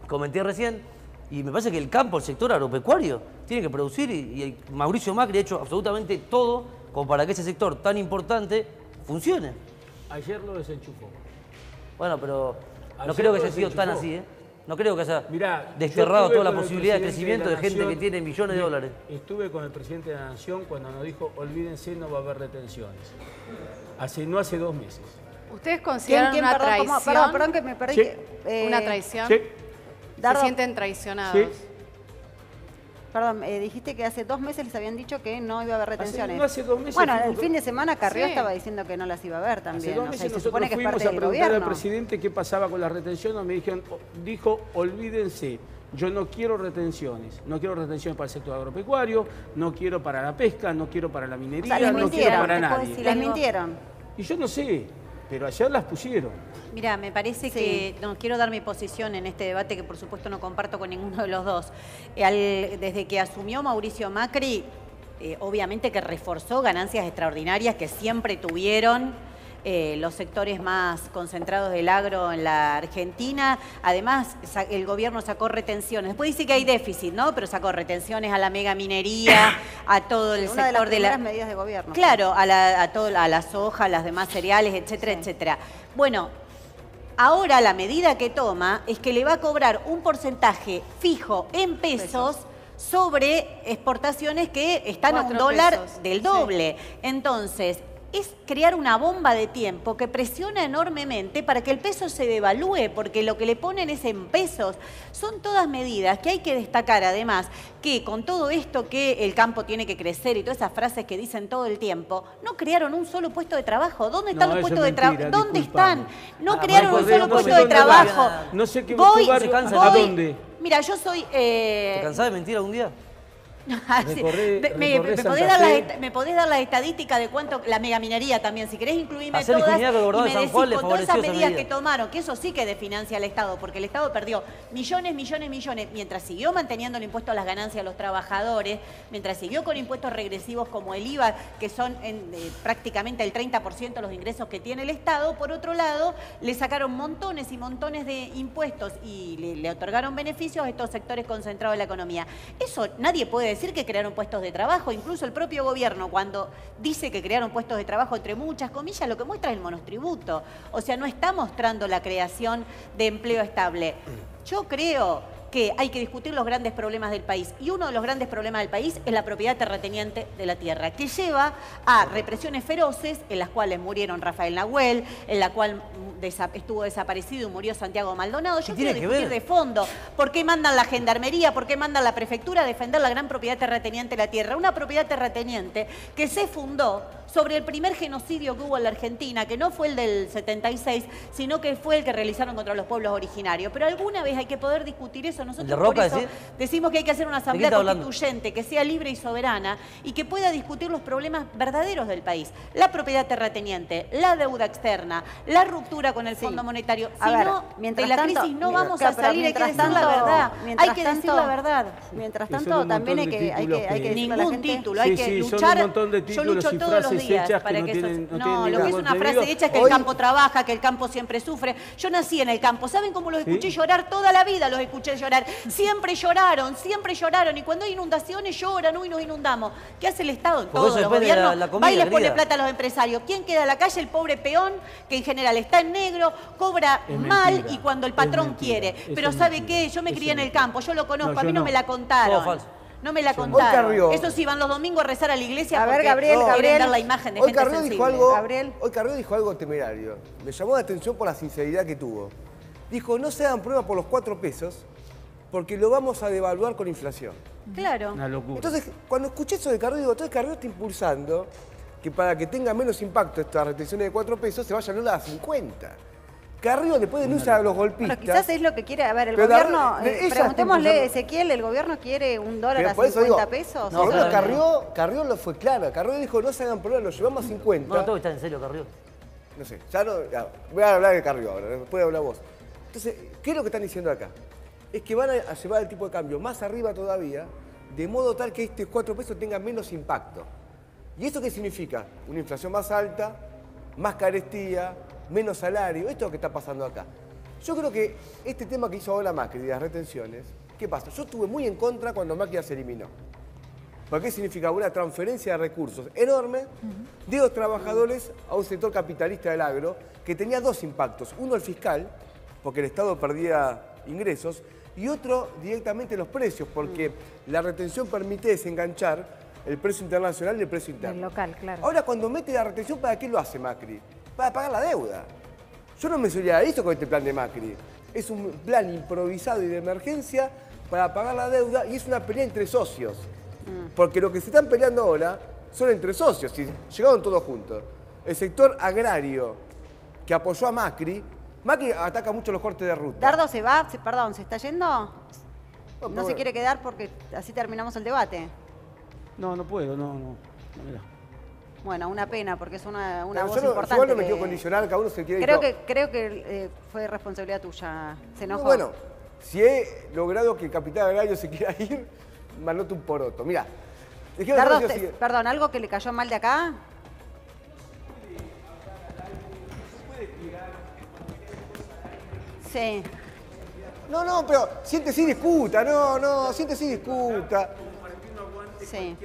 comenté recién. Y me parece que el campo, el sector agropecuario, tiene que producir y Mauricio Macri ha hecho absolutamente todo como para que ese sector tan importante funcione. Ayer lo desenchufó. Bueno, pero no Ayer creo que lo haya sido tan desenchufó. así, ¿eh? No creo que haya Mirá, desterrado yo estuve toda la con el posibilidad de presidente crecimiento de la gente que Nación, tiene millones de dólares. Estuve con el presidente de la Nación cuando nos dijo, olvídense, no va a haber retenciones. No hace 2 meses. ¿Ustedes consideran ¿Quién? una Perdón, ¿cómo? traición? Perdón que me perdí. Sí. Una traición. Sí. ¿Se Dardo. sienten traicionados? Sí. Perdón, dijiste que hace 2 meses les habían dicho que no iba a haber retenciones. no hace 2 meses Bueno, fuimos el con- fin de semana Carrió Sí. estaba diciendo que no las iba a ver Hace también. 2 O sea, meses se nosotros supone que es fuimos parte a del preguntar al gobierno. presidente qué pasaba con las retenciones. Me dijo, olvídense, yo no quiero retenciones. No quiero retenciones para el sector agropecuario, no quiero para la pesca, no quiero para la O minería, sea, les no quiero mintieron. para ¿Te puedo nadie. decir Les algo? mintieron. Y yo no sé, pero ayer las pusieron. Mira, me parece que, no quiero dar mi posición en este debate que por supuesto no comparto con ninguno de los dos. Desde que asumió Mauricio Macri, obviamente que reforzó ganancias extraordinarias que siempre tuvieron los sectores más concentrados del agro en la Argentina. Además, el gobierno sacó retenciones. Después dice que hay déficit, ¿no? Pero sacó retenciones a la mega minería, a todo el Una de las sector de la... primeras medidas de gobierno. Claro, a la soja, a las demás cereales, etcétera, etcétera. Bueno, ahora la medida que toma es que le va a cobrar un porcentaje fijo en pesos sobre exportaciones que están a un 4 dólar pesos, del sí. doble. Entonces, es crear una bomba de tiempo que presiona enormemente para que el peso se devalúe, porque lo que le ponen es en pesos. Son todas medidas que hay que destacar, además, que con todo esto que el campo tiene que crecer y todas esas frases que dicen todo el tiempo, no crearon un solo puesto de trabajo. ¿Dónde están No, los eso puestos es de trabajo? mentira, ¿Dónde disculpame. están? No Ah, crearon un bueno, solo no sé puesto de dónde trabajo. va. No sé qué Voy- lugar, se cansa. ¿a voy- dónde? Mira, yo soy... ¿Te cansás de mentir algún día? Sí. Recorré Santa podés dar Fe. me podés dar la estadística de cuánto, la megaminería también, si querés incluirme Hacer todas, ingeniería que el gobernador y de me San Juan decís le con todas esas favoreció esa medidas medida. que tomaron, que eso sí que desfinancia al Estado, porque el Estado perdió millones, mientras siguió manteniendo el impuesto a las ganancias a los trabajadores, mientras siguió con impuestos regresivos como el IVA, que son prácticamente el 30% de los ingresos que tiene el Estado. Por otro lado, le sacaron montones y montones de impuestos y le otorgaron beneficios a estos sectores concentrados de la economía. Eso nadie puede decir que crearon puestos de trabajo, incluso el propio gobierno cuando dice que crearon puestos de trabajo entre muchas comillas, lo que muestra es el monotributo. O sea, no está mostrando la creación de empleo estable. Yo creo que hay que discutir los grandes problemas del país. Y uno de los grandes problemas del país es la propiedad terrateniente de la tierra, que lleva a represiones feroces en las cuales murieron Rafael Nahuel, en la cual estuvo desaparecido y murió Santiago Maldonado. Yo quiero tiene que discutir ver? de fondo por qué mandan la gendarmería, por qué mandan la prefectura a defender la gran propiedad terrateniente de la tierra. Una propiedad terrateniente que se fundó sobre el primer genocidio que hubo en la Argentina, que no fue el del 76, sino que fue el que realizaron contra los pueblos originarios. Pero alguna vez hay que poder discutir eso. Nosotros ¿El de Roca, por eso decís? decimos que hay que hacer una asamblea está hablando? constituyente que sea libre y soberana y que pueda discutir los problemas verdaderos del país. La propiedad terrateniente, la deuda externa, la ruptura con el Sí. Fondo Monetario. A Si ver, no, mientras de la tanto- crisis no vamos Claro, a pero salir, hay que mientras decir la tanto- verdad. mientras Hay que decir tanto- la verdad. Mientras Que son tanto, un también montón de hay títulos que que- decirle a la Ningún gente... título, hay Sí, que sí, son luchar. un montón de Yo títulos lucho y todos los frases días hechas que para no que tienen- eso... no tienen No, lo ningún que es una contenido. frase hecha es que Hoy- el campo trabaja, que el campo siempre sufre. Yo nací en el campo. ¿Saben cómo los escuché llorar? Toda la vida los escuché llorar. Siempre lloraron. Y cuando hay inundaciones lloran, uy, nos inundamos. ¿Qué hace el Estado en Porque todos eso los depende de gobiernos? la comida, Va y les pone querida. plata a los empresarios. ¿Quién queda a la calle? El pobre peón, que en general está en negro, cobra Es mal mentira, y cuando el es patrón mentira, quiere. eso Pero es ¿sabe mentira, qué? Yo me eso crié es en el mentira. campo, yo lo conozco, No, a mí yo no no. me la contaron. Todo falso. No me la Hoy contaron. Carrió- Eso sí, van los domingos a rezar a la iglesia A ver, porque Gabriel, quieren Gabriel. dar la imagen de Hoy gente Carrió sensible. dijo algo, Gabriel. hoy Carrió dijo algo temerario. Me llamó la atención por la sinceridad que tuvo. Dijo, no se hagan pruebas por los 4 pesos, porque lo vamos a devaluar con inflación. Claro. Una locura. Entonces, cuando escuché eso de Carrió, digo, entonces Carrió está impulsando que para que tenga menos impacto estas retenciones de 4 pesos se vayan a 50. Carrió después denuncia a los golpistas. Bueno, quizás es lo que quiere. A ver, el Pero gobierno. ella está Preguntémosle, impulsando- Ezequiel, ¿el gobierno quiere $1 Pero a por eso 50 digo, pesos? No, por lo menos claro, Carrió lo fue clara. Carrió dijo, no se hagan problemas, lo llevamos a 50. No, tengo que estar en serio, Carrió. No sé, ya no. Ya, voy a hablar de Carrió ahora, después hablar vos. Entonces, ¿qué es lo que están diciendo acá? Es que van a llevar el tipo de cambio más arriba todavía, de modo tal que este 4 pesos tenga menos impacto. ¿Y eso qué significa? Una inflación más alta, más carestía, menos salario. Esto es lo que está pasando acá. Yo creo que este tema que hizo ahora Macri de las retenciones, ¿qué pasa? Yo estuve muy en contra cuando Macri las eliminó. Porque significa una transferencia de recursos enorme de los trabajadores a un sector capitalista del agro que tenía dos impactos. Uno, el fiscal, porque el Estado perdía ingresos, y otro, directamente los precios, porque la retención permite desenganchar el precio internacional del precio interno. El local, claro. Ahora, cuando mete la retención, ¿para qué lo hace Macri? Para pagar la deuda. Yo no me solidarizo con este plan de Macri. Es un plan improvisado y de emergencia para pagar la deuda y es una pelea entre socios. Porque lo que se están peleando ahora son entre socios y llegaron todos juntos. El sector agrario que apoyó a Macri ataca mucho los cortes de ruta. Dardo se va, perdón, ¿se está yendo? No, No se bueno. quiere quedar porque así terminamos el debate. No, no puedo, no, mirá. Bueno, una pena porque es una Pero voz yo importante. igual no me que- quiero condicionar, cada uno se quiere Creo que fue responsabilidad tuya. Se enojó. Bueno, si he logrado que el capital agrario se quiera ir, me anoto un poroto. Mirá, dejemos Dardo, decir así. perdón, ¿algo que le cayó mal de acá? Sí. No, pero siéntese y discuta, siéntese y discuta. Sí.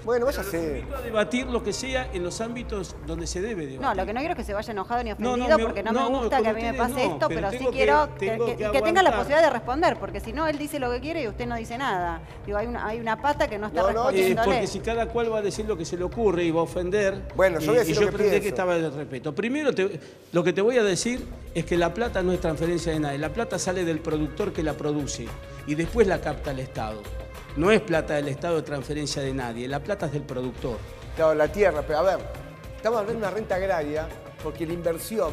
Bueno, váyase. Invito a debatir lo que sea en los ámbitos donde se debe debatir. No, lo que no quiero es que se vaya enojado ni No, ofendido no, porque no me no, gusta con que a mí me ustedes pase no, esto, pero pero sí tengo que- quiero tengo que que tenga la aguantar. posibilidad de responder, porque si no, él dice lo que quiere y usted no dice nada. Digo, hay una pata que no está respondiéndole. Porque si cada cual va a decir lo que se le ocurre y va a ofender, Bueno, yo voy a decir y lo yo que pretendí pienso. que estaba el respeto. Primero, lo que te voy a decir es que la plata no es transferencia de nadie. La plata sale del productor que la produce y después la capta el Estado. No es plata del Estado de transferencia de nadie, la plata es del productor. Claro, la tierra, pero a ver, estamos hablando de una renta agraria porque la inversión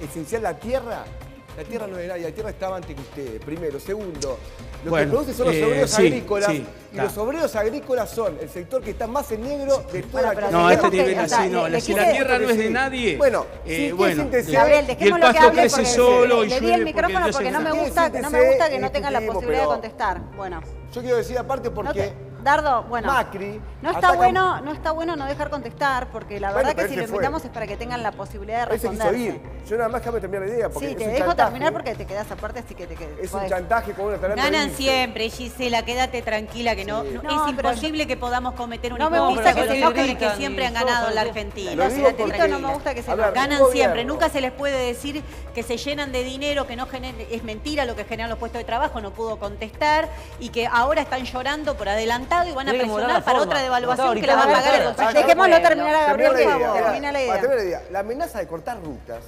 esencial, la tierra no es nadie, la tierra estaba antes que ustedes, primero. Segundo, lo Bueno, que producen son los obreros sí, agrícolas sí, y está. los obreros agrícolas son el sector que está más en negro de toda Bueno, la pero No, a este Dejemos que- nivel o sea, así no. le Si quise- la tierra no es de Sí. nadie, Bueno, sí, siéntese. Gabriel, y el dejémoslo que pasto hable crece porque solo y le di llueve el micrófono Dios porque es no me grande. gusta que Siéntese no y tenga la discutimos, posibilidad de pero- contestar. Bueno. Yo quiero decir aparte No porque te- Dardo, bueno, Macri no está ataca- bueno no dejar contestar, porque la Bueno, verdad pero que si él lo se fue. invitamos es para que tengan la posibilidad de él se quiso responderse. ir. Yo nada más déjame terminar la idea porque Sí, es te un dejo chantaje. terminar porque te quedas aparte, así que te quedas. Es un chantaje con una talanta. Ganan de siempre, Gisela, quédate tranquila que no, Sí. no- No, es pero imposible que podamos cometer un no me hipócrita gusta que con se los enojen sectores que siempre han ganado en la Argentina. Lo Los digo ciratitos porque- no me gusta que se A ver, enojen. Ganan gobierno. siempre, nunca se les puede decir que se llenan de dinero, que no es mentira lo que generan los puestos de trabajo, no pudo contestar y que ahora están llorando por adelantado y van a Tiene que moderar presionar la para forma. otra devaluación No, que la va a ahorita pagar el no, bolsillo del Dejémoslo pueblo. terminar a Gabriel, por Termina la favor. idea. Termina la Para idea. terminar la idea, la amenaza de cortar rutas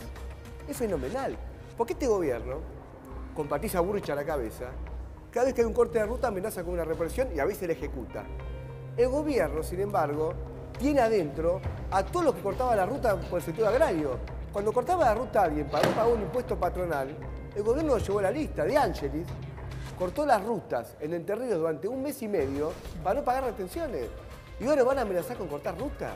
es fenomenal. Porque este gobierno, con Patricia Burrich a la cabeza, cada vez que hay un corte de ruta amenaza con una represión y a veces la ejecuta. El gobierno, sin embargo, tiene adentro a todos los que cortaban la ruta por el sector agrario. Cuando cortaba la ruta a alguien para no pagar un impuesto patronal, el gobierno lo llevó a la lista. De Ángelis cortó las rutas en Entre Ríos durante 1 mes y medio para no pagar retenciones. Y ahora van a amenazar con cortar rutas.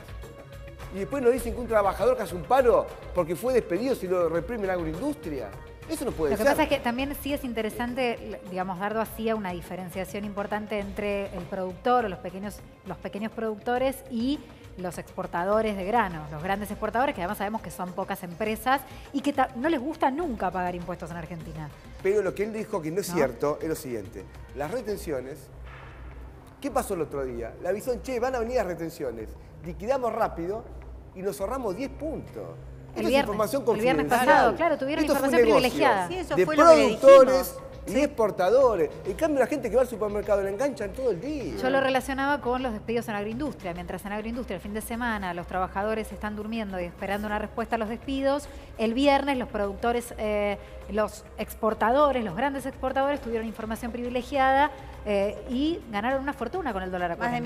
Y después nos dicen que un trabajador que hace un paro porque fue despedido si lo reprime la agroindustria. Eso no puede Lo que ser. pasa es que también sí es interesante, digamos, Dardo hacía una diferenciación importante entre el productor o los pequeños productores y los exportadores de granos, los grandes exportadores, que además sabemos que son pocas empresas y que no les gusta nunca pagar impuestos en Argentina. Pero lo que él dijo que no es ¿No? cierto es lo siguiente. Las retenciones, ¿qué pasó el otro día? Le avisó, che, van a venir las retenciones. Liquidamos rápido y nos ahorramos 10 puntos. El Esto es viernes, información el viernes confidencial. pasado, claro, tuvieron Esto fue un información negocio privilegiada. Sí, eso de fue lo que le productores dijimos. y de exportadores. En cambio, la gente que va al supermercado la enganchan todo el día. Yo lo relacionaba con los despidos en agroindustria. Mientras en agroindustria el fin de semana los trabajadores están durmiendo y esperando una respuesta a los despidos, el viernes los productores, los exportadores, los grandes exportadores tuvieron información privilegiada y ganaron una fortuna con el dólar a Más de 40.